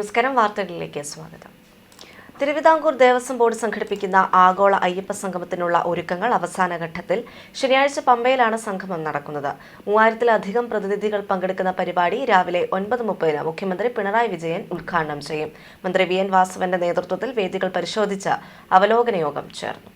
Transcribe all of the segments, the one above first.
നമസ്കാരം, വാർത്തകളിലേക്ക് സ്വാഗതം. തിരുവിതാംകൂർ ദേവസ്വം ബോർഡ് സംഘടിപ്പിക്കുന്ന ആഗോള അയ്യപ്പ സംഗമത്തിനുള്ള ഒരുക്കങ്ങൾ അവസാന ഘട്ടത്തിൽ. ശനിയാഴ്ച പമ്പയിലാണ് സംഗമം നടക്കുന്നത്. 3000-ലധികം പ്രതിനിധികൾ പങ്കെടുക്കുന്ന പരിപാടി രാവിലെ 9:30 മുഖ്യമന്ത്രി പിണറായി വിജയൻ ഉദ്ഘാടനം ചെയ്യും. മന്ത്രി വി എൻ വാസവന്റെ നേതൃത്വത്തിൽ വേദികൾ പരിശോധിച്ച അവലോകന യോഗം ചേർന്നു.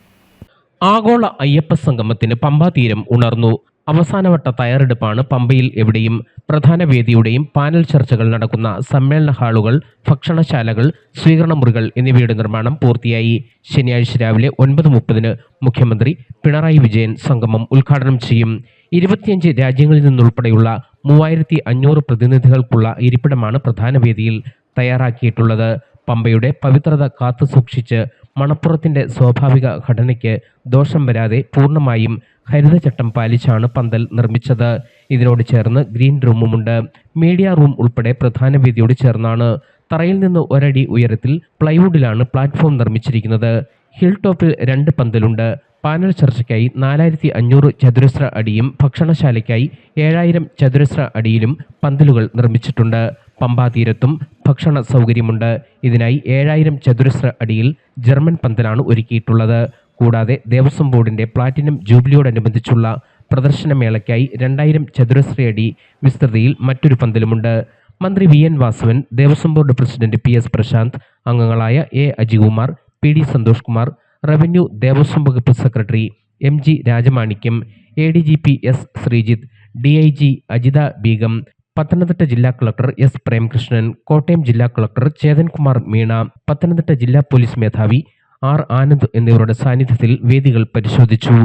ആഗോള അയ്യപ്പ സംഗമത്തിന് പമ്പാതീരം ഉണർന്നു. അവസാനവട്ട തയ്യാറെടുപ്പാണ് പമ്പയിൽ. എവിടെയും പ്രധാന വേദിയുടെയും പാനൽ ചർച്ചകൾ നടക്കുന്ന സമ്മേളന ഹാളുകൾ, ഭക്ഷണശാലകൾ, സ്വീകരണ മുറികൾ എന്നിവയുടെ നിർമ്മാണം പൂർത്തിയായി. ശനിയാഴ്ച രാവിലെ 9:30 മുഖ്യമന്ത്രി പിണറായി വിജയൻ സംഗമം ഉദ്ഘാടനം ചെയ്യും. 25 രാജ്യങ്ങളിൽ നിന്നുൾപ്പെടെയുള്ള 3500 പ്രതിനിധികൾക്കുള്ള ഇരിപ്പിടമാണ് പ്രധാന വേദിയിൽ തയ്യാറാക്കിയിട്ടുള്ളത്. പമ്പയുടെ പവിത്രത കാത്തുസൂക്ഷിച്ച് മണപ്പുറത്തിന്റെ സ്വാഭാവിക ഘടനയ്ക്ക് ദോഷം വരാതെ പൂർണ്ണമായും ഹരിതചട്ടം പാലിച്ചാണ് പന്തൽ നിർമ്മിച്ചത്. ഇതിനോട് ചേർന്ന് ഗ്രീൻ റൂമുമുണ്ട്. മീഡിയ റൂം ഉൾപ്പെടെ പ്രധാന വേദിയോട് ചേർന്നാണ്. തറയിൽ നിന്ന് ഒരടി ഉയരത്തിൽ പ്ലൈവുഡിലാണ് പ്ലാറ്റ്ഫോം നിർമ്മിച്ചിരിക്കുന്നത്. ഹിൽ ടോപ്പിൽ 2 പന്തലുണ്ട്. പാനൽ ചർച്ചയ്ക്കായി 4500 ചതുരശ്ര അടിയും ഭക്ഷണശാലയ്ക്കായി 7000 ചതുരശ്ര അടിയിലും പന്തലുകൾ നിർമ്മിച്ചിട്ടുണ്ട്. പമ്പാതീരത്തും ഭക്ഷണ സൗകര്യമുണ്ട്. ഇതിനായി 7000 ചതുരശ്ര അടിയിൽ ജർമ്മൻ പന്തലാണ് ഒരുക്കിയിട്ടുള്ളത്. കൂടാതെ ദേവസ്വം ബോർഡിന്റെ പ്ലാറ്റിനം ജൂബിലിയോടനുബന്ധിച്ചുള്ള പ്രദർശനമേളയ്ക്കായി 2000 ചതുരശ്ര അടി വിസ്തൃതിയിൽ മറ്റൊരു പന്തലുമുണ്ട്. മന്ത്രി V N Vasavan, Devaswom board president PS Prashanth, അംഗങ്ങളായ A Ajikumar, PD Santhosh Kumar, revenue Devaswom വകുപ്പ് secretary MG Rajamanickam, ADGP S Sreejith, DIG Ajitha Beegum, Pathanamthitta ജില്ലാ കളക്ടർ S പ്രേംകൃഷ്ണൻ, കോട്ടയം ജില്ലാ കളക്ടർ ചേതൻകുമാർ മീണ, പത്തനംതിട്ട ജില്ലാ പോലീസ് മേധാവി R ആനന്ദ് എന്നിവരുടെ സാന്നിധ്യത്തിൽ വേദികൾ പരിശോധിച്ചു.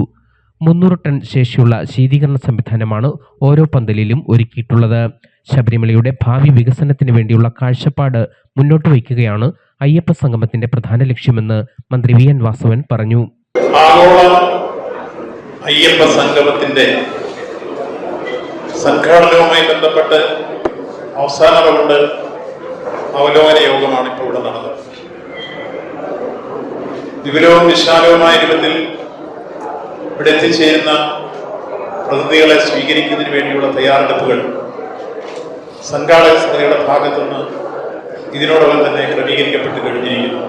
300 ടൺ ശേഷിയുള്ള ശീതീകരണ സംവിധാനമാണ് ഓരോ പന്തലിലും ഒരുക്കിയിട്ടുള്ളത്. ശബരിമലയുടെ ഭാവി വികസനത്തിന് വേണ്ടിയുള്ള കാഴ്ചപ്പാട് മുന്നോട്ട് വയ്ക്കുകയാണ് അയ്യപ്പ സംഗമത്തിന്റെ പ്രധാന ലക്ഷ്യമെന്ന് മന്ത്രി വി എൻ വാസവൻ പറഞ്ഞു. ആഗോള അയ്യപ്പ സംഗമത്തിന്റെ സംഘാടനവുമായി ബന്ധപ്പെട്ട് അവസാന റൗണ്ട് അവലോകന യോഗമാണ് ഇപ്പോൾ ഇവിടെ നടന്നത്. വിപുലവും വിശാലവുമായ രൂപത്തിൽ ഇവിടെ എത്തിച്ചേരുന്ന പ്രതിനിധികളെ സ്വീകരിക്കുന്നതിന് വേണ്ടിയുള്ള തയ്യാറെടുപ്പുകൾ സംഘാടക സമിതിയുടെ ഭാഗത്തുനിന്ന് ഇതിനോടകം തന്നെ ക്രമീകരിക്കപ്പെട്ട് കഴിഞ്ഞിരിക്കുന്നു.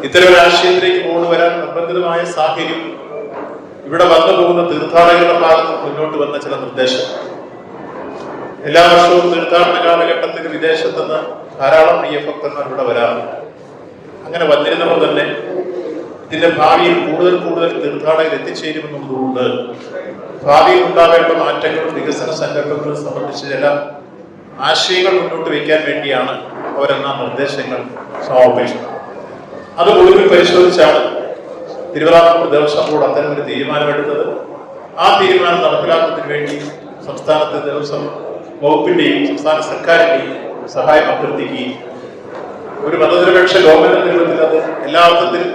ഇത്തരം രാഷ്ട്രീയത്തിലേക്ക് കൊണ്ടുവരാൻ നിർബന്ധിതമായ സാഹചര്യം ഇവിടെ വന്നു പോകുന്ന തീർത്ഥാടകരുടെ ഭാഗത്ത് മുന്നോട്ട് വന്ന ചില നിർദ്ദേശം. എല്ലാ വർഷവും തീർത്ഥാടന കാലഘട്ടത്തിൽ വിദേശത്തുനിന്ന് ധാരാളം അയ്യപ്പഭക്തന്മാർ ഇവിടെ വരാറുണ്ട്. അങ്ങനെ വന്നിരുന്നപ്പോൾ തന്നെ ഇതിന്റെ ഭാവിയിൽ കൂടുതൽ തീർത്ഥാടകർ എത്തിച്ചേരുമെന്നുള്ളതുകൊണ്ട് ഭാവിയിൽ ഉണ്ടാവേണ്ട മാറ്റങ്ങളും വികസന സങ്കല്പങ്ങളും സംബന്ധിച്ച് ചില ആശയങ്ങൾ മുന്നോട്ട് വയ്ക്കാൻ വേണ്ടിയാണ് അവരെന്ന നിർദ്ദേശങ്ങൾ സമർപ്പിച്ചത്. അത് മുഴുവൻ പരിശോധിച്ചാണ് തിരുവിതാംകൂർ ദേവസ്വം ബോർഡ് അത്തരമൊരു തീരുമാനമെടുത്തത്. ആ തീരുമാനം നടപ്പിലാക്കുന്നതിന് വേണ്ടി സംസ്ഥാനത്തെ ദേവസ്വം വകുപ്പിന്റെയും സംസ്ഥാന സർക്കാരിന്റെയും സഹായം അഭ്യർത്ഥിക്കുകയും ഒരു മതനിരപേക്ഷ ഗവൺമെന്റ് രൂപത്തിൽ അത് എല്ലാ അർത്ഥത്തിലും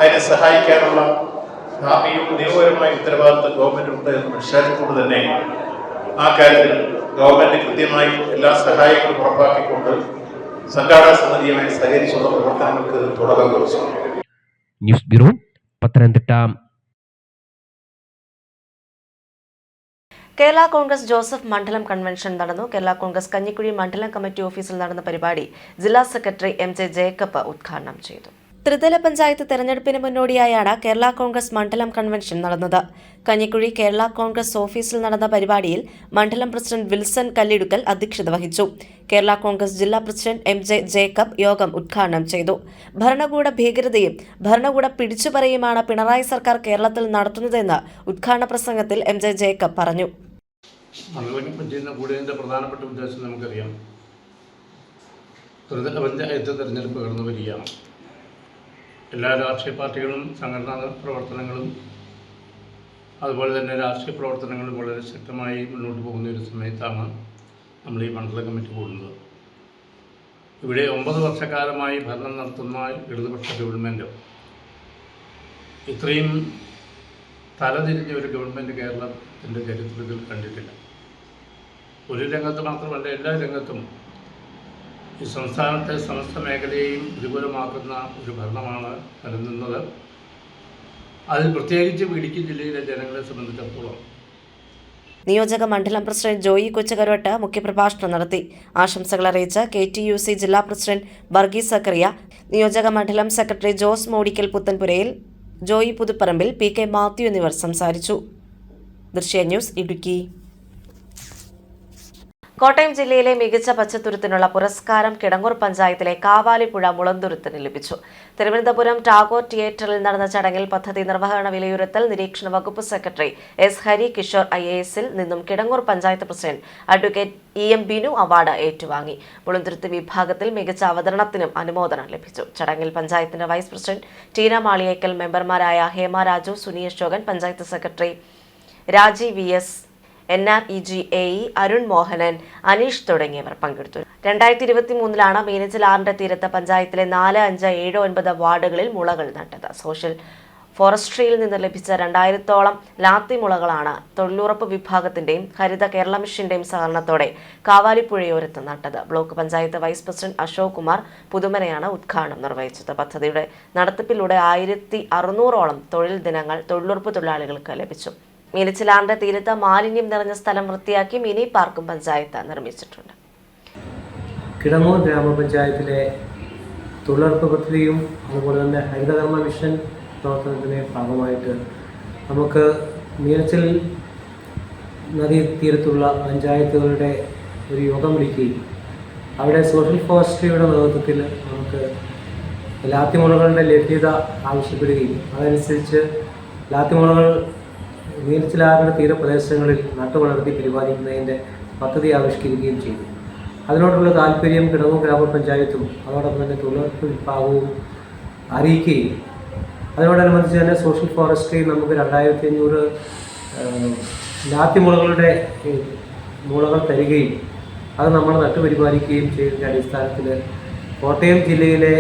അതിനെ സഹായിക്കാനുള്ള ധാർമ്മികവും നിയമപരമായ ഉത്തരവാദിത്വം ഗവൺമെന്റ് ഉണ്ട് എന്ന് മനസ്സിലാക്കിക്കൊണ്ട് തന്നെ ആ കാര്യത്തിൽ ഗവൺമെന്റ് കൃത്യമായി എല്ലാ സഹായങ്ങളും ഉറപ്പാക്കിക്കൊണ്ട് സംഘാടക സമിതിയുമായി സഹകരിച്ചുള്ള പ്രവർത്തനങ്ങൾക്ക് തുടക്കം കുറിച്ചു. News bureau, Pathanamthitta. Kerala Congress Joseph മണ്ഡലം കൺവെൻഷൻ നടന്നു. കേരള കോൺഗ്രസ് കഞ്ഞിക്കുഴി മണ്ഡലം കമ്മിറ്റി ഓഫീസിൽ നടന്ന പരിപാടി ജില്ലാ സെക്രട്ടറി MJ ജേക്കബ് ഉദ്ഘാടനം ചെയ്തു. ത്രിതല പഞ്ചായത്ത് തെരഞ്ഞെടുപ്പിന് മുന്നോടിയായാണ് കേരള കോൺഗ്രസ് മണ്ഡലം കൺവെൻഷൻ നടന്നത്. കഞ്ഞിക്കുഴി കേരള കോൺഗ്രസ് ഓഫീസിൽ നടന്ന പരിപാടിയിൽ മണ്ഡലം പ്രസിഡന്റ് വിൽസൺ കല്ലിടുക്കൽ അധ്യക്ഷത വഹിച്ചു. കേരള കോൺഗ്രസ് ജില്ലാ പ്രസിഡന്റ് MJ ജേക്കബ് യോഗം ഉദ്ഘാടനം ചെയ്തു. ഭരണകൂട ഭീകരതയും ഭരണകൂട പിടിച്ചുപറിയുമാണ് പിണറായി സർക്കാർ കേരളത്തിൽ നടത്തുന്നതെന്ന് ഉദ്ഘാടന പ്രസംഗത്തിൽ MJ ജേക്കബ് പറഞ്ഞു. പ്രധാനപ്പെട്ട ഉദ്ദേശം നമുക്കറിയാം. ത്രിതല പഞ്ചായത്ത് തെരഞ്ഞെടുപ്പ് കടന്നു വരികയാണ്. എല്ലാ രാഷ്ട്രീയ പാർട്ടികളും സംഘടനാ പ്രവർത്തനങ്ങളും അതുപോലെ തന്നെ രാഷ്ട്രീയ പ്രവർത്തനങ്ങളും വളരെ ശക്തമായി മുന്നോട്ട് പോകുന്ന ഒരു സമയത്താണ് നമ്മൾ ഈ മണ്ഡല കമ്മിറ്റി കൂടുന്നത്. ഇവിടെ 9 വർഷക്കാലമായി ഭരണം നടത്തുന്ന ഇടതുപക്ഷ ഗവൺമെൻറ് ഇത്രയും തലതിരിഞ്ഞ ഒരു ഗവൺമെൻറ് കേരളത്തിൻ്റെ ചരിത്രത്തിൽ കണ്ടിട്ടില്ല. ഒരു രംഗത്ത് മാത്രമല്ല, എല്ലാ രംഗത്തും ഈ സംസ്ഥാനത്തെ സമസ്ത മേഖലയെയും പ്രതികൂലമാക്കുന്ന ഒരു ഭരണമാണ് നിലനിന്നത്. അതിൽ പ്രത്യേകിച്ച് ഇടുക്കി ജില്ലയിലെ ജനങ്ങളെ സംബന്ധിച്ചിടത്തോളം നിയോജക മണ്ഡലം പ്രസിഡന്റ് ജോയി കൊച്ചുകരോട്ട് മുഖ്യപ്രഭാഷണം നടത്തി. ആശംസകൾ അറിയിച്ച KTUC ജില്ലാ പ്രസിഡന്റ് വർഗീസ് സക്കറിയ, നിയോജക മണ്ഡലം സെക്രട്ടറി ജോസ് മോഡിക്കൽ പുത്തൻപുരയിൽ, ജോയി പുതുപ്പറമ്പിൽ, PK മാത്യു എന്നിവർ സംസാരിച്ചു. ദൃശ്യ ന്യൂസ് ഇടുക്കി. കോട്ടയം ജില്ലയിലെ മികച്ച പച്ചത്തുരുത്തിനുള്ള പുരസ്കാരം കിടങ്ങൂർ പഞ്ചായത്തിലെ കാവാലിപ്പുഴ മുളന്തുരുത്തിന് ലഭിച്ചു. തിരുവനന്തപുരം ടാഗോർ തിയേറ്ററിൽ നടന്ന ചടങ്ങിൽ പദ്ധതി നിർവഹണ വിലയിരുത്തൽ നിരീക്ഷണ വകുപ്പ് സെക്രട്ടറി S. ഹരി കിഷോർ IAS-ൽ നിന്നും Kidangoor panchayat president advocate EM Binu award ഏറ്റുവാങ്ങി. മുളന്തുരുത്ത് വിഭാഗത്തിൽ മികച്ച അവതരണത്തിനും അനുമോദനം ലഭിച്ചു. ചടങ്ങിൽ പഞ്ചായത്തിന്റെ വൈസ് പ്രസിഡന്റ് ടീന മാളിയേക്കൽ, മെമ്പർമാരായ Hema Raju, Suni Ashokan, panchayat secretary Rajeev VS, NREG AE Arun Mohanan, Aneesh തുടങ്ങിയവർ പങ്കെടുത്തു. 2023 മീനച്ചിലാറിന്റെ തീരത്ത് പഞ്ചായത്തിലെ 4, 5, 7, 9 വാർഡുകളിൽ മുളകൾ നട്ടത്. സോഷ്യൽ ഫോറസ്ട്രിയിൽ നിന്ന് ലഭിച്ച 2000-ഓളം ലാത്തി മുളകളാണ് തൊഴിലുറപ്പ് വിഭാഗത്തിന്റെയും ഹരിത കേരള മിഷന്റെയും സഹകരണത്തോടെ കാവാലിപ്പുഴയോരത്ത് നട്ടത്. Block panchayat vice president Ashok Kumar പുതുമനയാണ് ഉദ്ഘാടനം നിർവഹിച്ചത്. പദ്ധതിയുടെ നടത്തിപ്പിലൂടെ 1600-ഓളം തൊഴിൽ ദിനങ്ങൾ തൊഴിലുറപ്പ് തൊഴിലാളികൾക്ക് ലഭിച്ചു. മീനച്ചിലാറിന്റെ തീരത്ത് മാലിന്യം നിറഞ്ഞ സ്ഥലം വൃത്തിയാക്കി മിനി പാർക്കും പഞ്ചായത്ത് നിർമ്മിച്ചിട്ടുണ്ട്. കിടങ്ങൂർ ഗ്രാമപഞ്ചായത്തിലെ തൊഴിലുറപ്പ് പദ്ധതിയും അതുപോലെ തന്നെ ഹരിതകർമ്മ മിഷൻ പ്രവർത്തനത്തിൻ്റെ ഭാഗമായിട്ട് നമുക്ക് മീനച്ചിൽ നദീ തീരത്തുള്ള പഞ്ചായത്തുകളുടെ ഒരു യോഗം വിളിക്കുകയും അവിടെ സോഷ്യൽ ഫോറസ്ട്രിയുടെ നേതൃത്വത്തിൽ നമുക്ക് ലാത്തിമുളകളുടെ ലഭ്യത ആവശ്യപ്പെടുകയും അതനുസരിച്ച് ലാത്തിമുളകൾ മീനച്ചിലാറിൻ്റെ തീരപ്രദേശങ്ങളിൽ നട്ടുവളർത്തി പരിപാലിക്കുന്നതിൻ്റെ പദ്ധതി ആവിഷ്കരിക്കുകയും ചെയ്തു. അതിനോടുള്ള താല്പര്യം കിടങ്ങൂർ ഗ്രാമപഞ്ചായത്തും അതോടൊപ്പം തന്നെ തൊഴിലുറപ്പ് വിഭാഗവും അറിയിക്കുകയും അതിനോടനുബന്ധിച്ച് തന്നെ സോഷ്യൽ ഫോറസ്ട്രി നമുക്ക് 2500 ലാത്തിമുളകളുടെ മുളകൾ തരികയും അത് നമ്മൾ നട്ടുപരിപാലിക്കുകയും ചെയ്തതിൻ്റെ അടിസ്ഥാനത്തിൽ കോട്ടയം ജില്ലയിലെ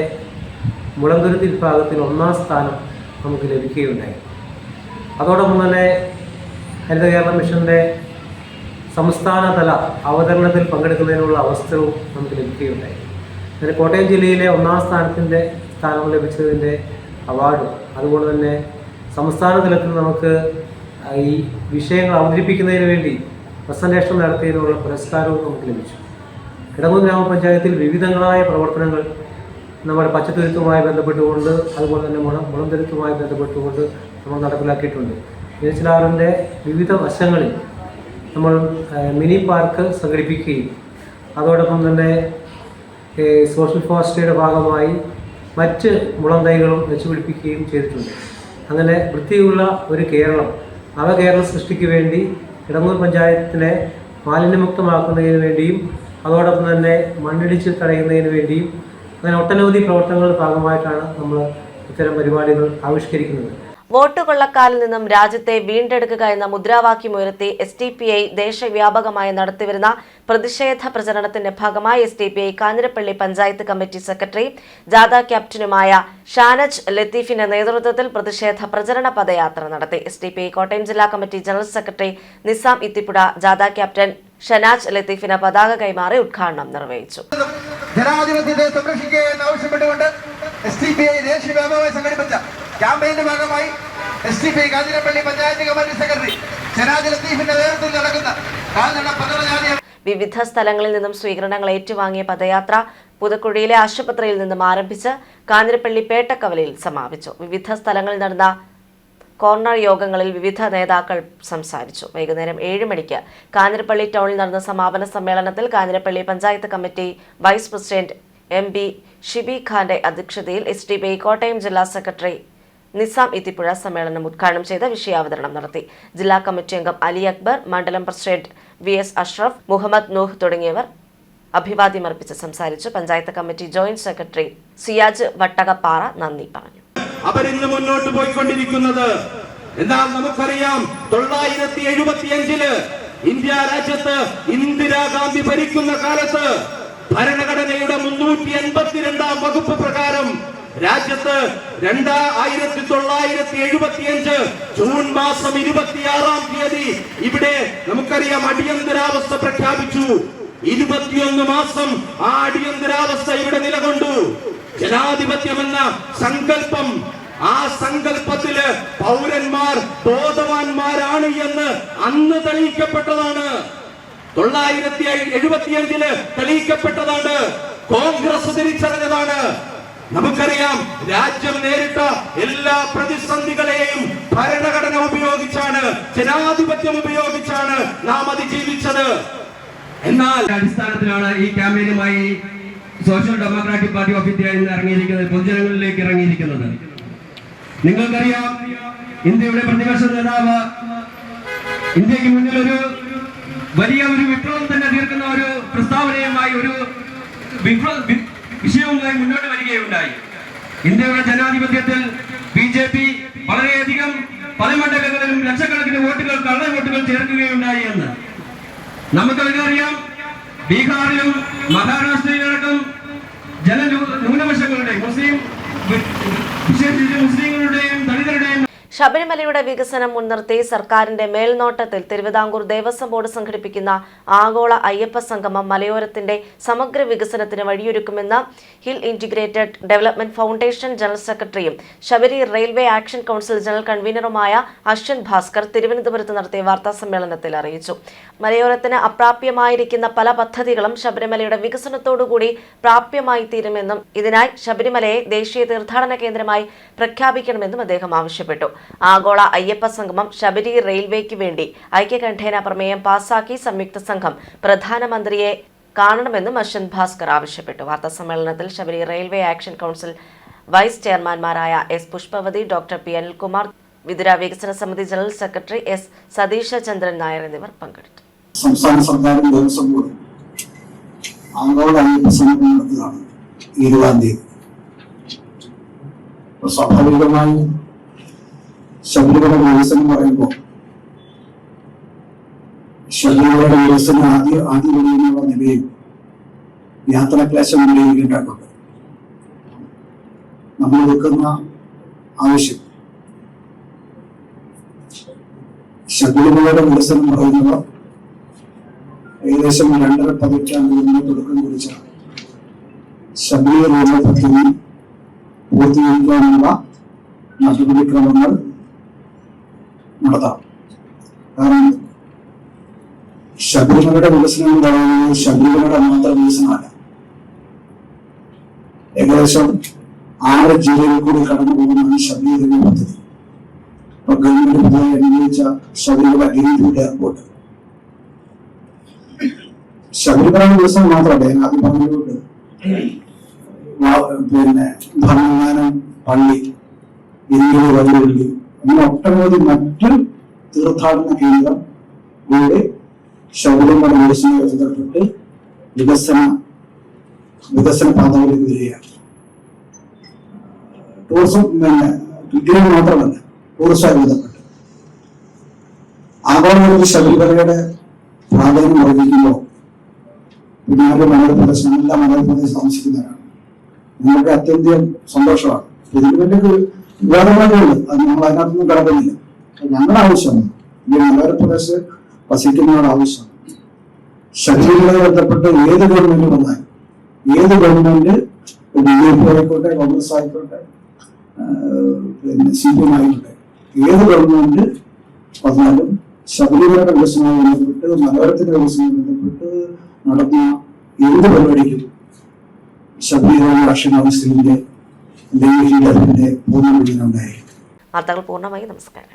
മുളന്തുരുത്തി വിഭാഗത്തിൽ 1ാം സ്ഥാനം നമുക്ക് ലഭിക്കുകയുണ്ടായി. അതോടൊപ്പം തന്നെ ഹരിത കേരള മിഷൻ്റെ സംസ്ഥാനതല അവതരണത്തിൽ പങ്കെടുക്കുന്നതിനുള്ള അവസരവും നമുക്ക് ലഭിക്കുകയുണ്ടായി. അങ്ങനെ കോട്ടയം ജില്ലയിലെ 1ാം സ്ഥാനം ലഭിച്ചതിൻ്റെ അവാർഡും അതുപോലെ തന്നെ സംസ്ഥാന തലത്തിൽ നമുക്ക് ഈ വിഷയങ്ങൾ അവതരിപ്പിക്കുന്നതിന് വേണ്ടി പ്രസന്റേഷൻ നടത്തിയതിനുള്ള പുരസ്കാരവും നമുക്ക് ലഭിച്ചു. കിടങ്ങൂർ ഗ്രാമപഞ്ചായത്തിൽ വിവിധങ്ങളായ പ്രവർത്തനങ്ങൾ നമ്മുടെ പച്ചത്തുരുത്തുമായി ബന്ധപ്പെട്ടുകൊണ്ട് അതുപോലെ തന്നെ മുളന്തുരുത്തുമായി ബന്ധപ്പെട്ടുകൊണ്ട് നമ്മൾ നടപ്പിലാക്കിയിട്ടുണ്ട്. മീനച്ചിലാറിൻ്റെ വിവിധ വശങ്ങളിൽ നമ്മൾ മിനി പാർക്ക് സംഘടിപ്പിക്കുകയും അതോടൊപ്പം തന്നെ സോഷ്യൽ ഫോറസ്ട്രിയുടെ ഭാഗമായി മറ്റ് മുളം തൈകളും വെച്ചുപിടിപ്പിക്കുകയും ചെയ്തിട്ടുണ്ട്. അങ്ങനെ വൃത്തിയുള്ള ഒരു കേരളം, നവകേരള സൃഷ്ടിക്ക് വേണ്ടി കിടങ്ങൂർ പഞ്ചായത്തിനെ മാലിന്യമുക്തമാക്കുന്നതിന് വേണ്ടിയും അതോടൊപ്പം തന്നെ മണ്ണിടിച്ചിൽ തടയുന്നതിന് വേണ്ടിയും അങ്ങനെ ഒട്ടനവധി പ്രവർത്തനങ്ങളുടെ ഭാഗമായിട്ടാണ് നമ്മൾ ഇത്തരം പരിപാടികൾ ആവിഷ്കരിക്കുന്നത്. വോട്ട് കൊള്ളക്കാരിൽ നിന്നും രാജ്യത്തെ വീണ്ടെടുക്കുക എന്ന മുദ്രാവാക്യമുയർത്തി SDPI ദേശവ്യാപകമായി നടത്തിവരുന്ന പ്രതിഷേധ പ്രചരണത്തിന്റെ ഭാഗമായി SDPI Kanjirappally panchayat committee secretary ജാഥ ക്യാപ്റ്റനുമായ ഷാനജ് ലത്തീഫിന്റെ നേതൃത്വത്തിൽ പ്രതിഷേധ പ്രചരണ പദയാത്ര നടത്തി. SDPI കോട്ടയം ജില്ലാ committee general secretary Nizam Ithipuzha ജാഥ ക്യാപ്റ്റൻ ഷനാജ് ലത്തീഫിന് പതാക കൈമാറി ഉദ്ഘാടനം നിർവഹിച്ചു. ജനാധിപത്യത്തെ സംരക്ഷിക്കുക ആവശ്യപ്പെട്ടുകൊണ്ട് SDPI ദേശീയവ്യാപകമായി സംഘടിപ്പിച്ച ക്യാമ്പയിന്റെ ഭാഗമായി SDPI Kanjirappally panchayat committee secretary Shanaj ലത്തീഫിന്റെ നേതൃത്വത്തിൽ നടക്കുന്ന കാൽനട പദയാത്ര വിവിധ സ്ഥലങ്ങളിൽ നിന്നും സ്വീകരണങ്ങൾ ഏറ്റുവാങ്ങിയ പദയാത്ര പുതുക്കുഴിയിലെ ആശുപത്രിയിൽ നിന്നും ആരംഭിച്ച് കാഞ്ഞിരപ്പള്ളി പേട്ടക്കവലയിൽ സമാപിച്ചു. വിവിധ സ്ഥലങ്ങളിൽ നടന്ന കോർണർ യോഗങ്ങളിൽ വിവിധ നേതാക്കൾ സംസാരിച്ചു. വൈകുന്നേരം 7 മണിക്ക് കാഞ്ഞിരപ്പള്ളി ടൗണിൽ നടന്ന സമാപന സമ്മേളനത്തിൽ Kanjirappally panchayat committee vice president MB Shibi ഖാന്റെ അധ്യക്ഷതയിൽ SDPI കോട്ടയം ജില്ലാ സെക്രട്ടറി നിസാം ഇത്തിപ്പുഴ സമ്മേളനം ഉദ്ഘാടനം ചെയ്ത വിഷയാവതരണം നടത്തി. ജില്ലാ കമ്മിറ്റി അംഗം അലി അക്ബർ, മണ്ഡലം പ്രസിഡന്റ് VS അഷ്റഫ്, മുഹമ്മദ് നൂഹ് തുടങ്ങിയവർ അഭിവാദ്യമർപ്പിച്ച് സംസാരിച്ചു. പഞ്ചായത്ത് കമ്മിറ്റി ജോയിന്റ് സെക്രട്ടറി സിയാജ് വട്ടകപ്പാറ നന്ദി പറഞ്ഞു. അവരിന്ന് മുന്നോട്ട് പോയിക്കൊണ്ടിരിക്കുന്നത് എന്നാൽ നമുക്കറിയാം 975 ഇന്ത്യ രാജ്യത്ത് ഇന്ദിരാഗാന്ധി ഭരിക്കുന്ന കാലത്ത് ഭരണഘടനയുടെ 382 വകുപ്പ് പ്രകാരം രാജ്യത്ത് 1975 ജൂൺ മാസം 26-ാം തീയതി ഇവിടെ നമുക്കറിയാം അടിയന്തരാവസ്ഥ പ്രഖ്യാപിച്ചു. 21 മാസം ആ അടിയന്തരാവസ്ഥ ഇവിടെ നിലകൊണ്ടു. ജനാധിപത്യമെന്ന സങ്കല്പം ആ സങ്കല്പത്തില് പൗരന്മാർ ബോധവാന്മാരാണ് എന്ന് അന്ന് തെളിയിക്കപ്പെട്ടതാണ്. 975 തെളിയിക്കപ്പെട്ടതാണ്. കോൺഗ്രസ് തിരിച്ചറിഞ്ഞതാണ്. നമുക്കറിയാം, രാജ്യം നേരിട്ട എല്ലാ പ്രതിസന്ധികളെയും ഭരണഘടന ഉപയോഗിച്ചാണ്, ജനാധിപത്യം ഉപയോഗിച്ചാണ് നാം അതിജീവിച്ചത്. എന്നാൽ അടിസ്ഥാനത്തിലാണ് ഈ ക്യാമ്പയിനുമായി social democratic party of India ഇന്ന് ഇറങ്ങിയിരിക്കുന്നത്, പൊതുജനങ്ങളിലേക്ക് ഇറങ്ങിയിരിക്കുന്നത്. നിങ്ങൾക്കറിയാം, ഇന്ത്യയുടെ പ്രതിപക്ഷ നേതാവ് ഇന്ത്യക്ക് മുന്നിൽ ഒരു വലിയ വിപ്ലവം തന്നെ തീർക്കുന്ന ഒരു പ്രസ്താവനയുമായി ഒരു വിഷയവുമായി മുന്നോട്ട് വരികയുണ്ടായി. ഇന്ത്യയുടെ ജനാധിപത്യത്തിൽ BJP വളരെയധികം പല മണ്ഡലങ്ങളിലും ലക്ഷക്കണക്കിന് വോട്ടുകൾ, കള്ള വോട്ടുകൾ ചേർക്കുകയുണ്ടായി എന്ന് നമുക്കറിയാം. ബീഹാറിലും മഹാരാഷ്ട്രയിലടക്കം ന്യൂനപക്ഷങ്ങളുടെയും വിശേഷിച്ച് മുസ്ലിങ്ങളുടെയും ദളിതരുടെയും ശബരിമലയുടെ വികസനം മുൻനിർത്തി സർക്കാരിന്റെ മേൽനോട്ടത്തിൽ തിരുവിതാംകൂർ ദേവസ്വം ബോർഡ് സംഘടിപ്പിക്കുന്ന ആഗോള അയ്യപ്പ സംഗമം മലയോരത്തിന്റെ സമഗ്ര വികസനത്തിന് വഴിയൊരുക്കുമെന്ന് hill integrated development foundation general സെക്രട്ടറിയും Sabari railway action council general കൺവീനറുമായ അശ്വിൻ ഭാസ്കർ തിരുവനന്തപുരത്ത് നടത്തിയ വാർത്താസമ്മേളനത്തിൽ അറിയിച്ചു. മലയോരത്തിന് അപ്രാപ്യമായിരിക്കുന്ന പല പദ്ധതികളും ശബരിമലയുടെ വികസനത്തോടുകൂടി പ്രാപ്യമായി തീരുമെന്നും ഇതിനായി ശബരിമലയെ ദേശീയ തീർത്ഥാടന കേന്ദ്രമായി പ്രഖ്യാപിക്കണമെന്നും അദ്ദേഹം ആവശ്യപ്പെട്ടു. ആഗോള അയ്യപ്പ സംഗമം ശബരി റെയിൽവേക്ക് വേണ്ടി ഐക്യകണ്ഠേന പ്രമേയം പാസാക്കി സംയുക്ത സംഘം പ്രധാനമന്ത്രിയെ കാണണമെന്നും അശ്വിൻ ഭാസ്കർ ആവശ്യപ്പെട്ടു. വാർത്താസമ്മേളനത്തിൽ Sabari railway action council vice ചെയർമാൻമാരായ S Pushpavathi, doctor P Anilkumar, Vithura വികസന സമിതി general secretary S Satheesha Chandran Nair എന്നിവർ പങ്കെടുത്തു. സംസ്ഥാന സർക്കാരും ദേവസ്വം ബോർഡും ആഗോള അയ്യപ്പ സംഗമം നടത്തുകയാണ് 20-ാം തീയതി. സ്വാഭാവികമായും ശബരിമല വികസനം പറയുമ്പോൾ ശബരിമലയുടെ വികസനം ആദ്യപടിയുള്ള നിലയിൽ യാത്രാക്ലേശം വിലയിരുത്തേണ്ടതുണ്ട്. നമ്മൾ വെക്കുന്ന ആവശ്യം ശബരിമലയുടെ വികസനം പറയുന്നവർ ഏകദേശം 2.5 പതിറ്റാണ്ടുകളിൽ തുടക്കം കുറിച്ചാണ് ശബരി റെയിൽവേ പദ്ധതി പൂർത്തീകരിക്കാനുള്ള നടപടിക്രമങ്ങൾ നടത്താം. കാരണം ശബരിമലയുടെ വികസനം എന്ന് പറയുന്നത് ശബരിമലയുടെ മാത്രം വികസനമല്ല. ഏകദേശം 6 ജില്ലകളിൽ കൂടി കടന്നു പോകുന്നതാണ് ശബരി റെയിൽവേ പദ്ധതി. ഇപ്പൊ ഗവൺമെന്റ് പുതിയ അനുവദിച്ച ശബരിമല ഗ്രീൻഫീൽഡ് എയർപോർട്ട് ശബരിമല വികസനം മാത്രമല്ല, ആദ്യം പറഞ്ഞുകൊണ്ട് ഭരണങ്ങാനം പള്ളി, ഇന്ത്യയുടെ വഴിവെള്ളി അങ്ങനെ ഒട്ടനവധി മറ്റു തീർത്ഥാടന കേന്ദ്രം കൂടെ ശബരിമല വികസനവുമായി ബന്ധപ്പെട്ട് വികസന പാതകളിലേക്ക് വരികയാണ്. ടൂറിസം ഇഗ്രീൻ മാത്രമല്ല, ടൂറിസവുമായി ബന്ധപ്പെട്ട് ആഗോളതലത്തിൽ ശബരിമലയുടെ പ്രാധാന്യം വർദ്ധിക്കുമ്പോൾ പിന്നെ മലയപ്രദേശം, എല്ലാ മലയപ്രദേശം താമസിക്കുന്നവരാണ്. നിങ്ങൾക്ക് അത്യന്തം സന്തോഷമാണ്. ഇതിനുവേണ്ടി വിവാദങ്ങളുണ്ട്, അത് നമ്മൾ അതിനകത്തൊന്നും കിടക്കുന്നില്ല. ഞങ്ങളുടെ ആവശ്യമാണ്, ഈ മലയോരപ്രദേശത്ത് വസിക്കുന്നവരുടെ ആവശ്യമാണ്. ശബരിമലയുമായി ബന്ധപ്പെട്ട് ഏത് ഗവൺമെന്റ് വന്നാലും, ഏത് ഗവൺമെന്റ് BJP ആയിക്കോട്ടെ, കോൺഗ്രസ് ആയിക്കോട്ടെ, CPM ആയിക്കോട്ടെ, ഏത് ഗവൺമെന്റ് വന്നാലും ശബരിമലയുടെ വികസനവുമായി ബന്ധപ്പെട്ട്, മലയോരത്തിന്റെ വികസനവുമായി ബന്ധപ്പെട്ട് നടത്തുന്ന എന്ത് പരിപാടിക്കും ശബരി രാഷ്ട്രീയ കൗൺസിലിന്റെ പൂർണ്ണ പിന്തുണ ഉണ്ടായിരിക്കും. വാർത്തകൾ പൂർണ്ണമായി. നമസ്കാരം.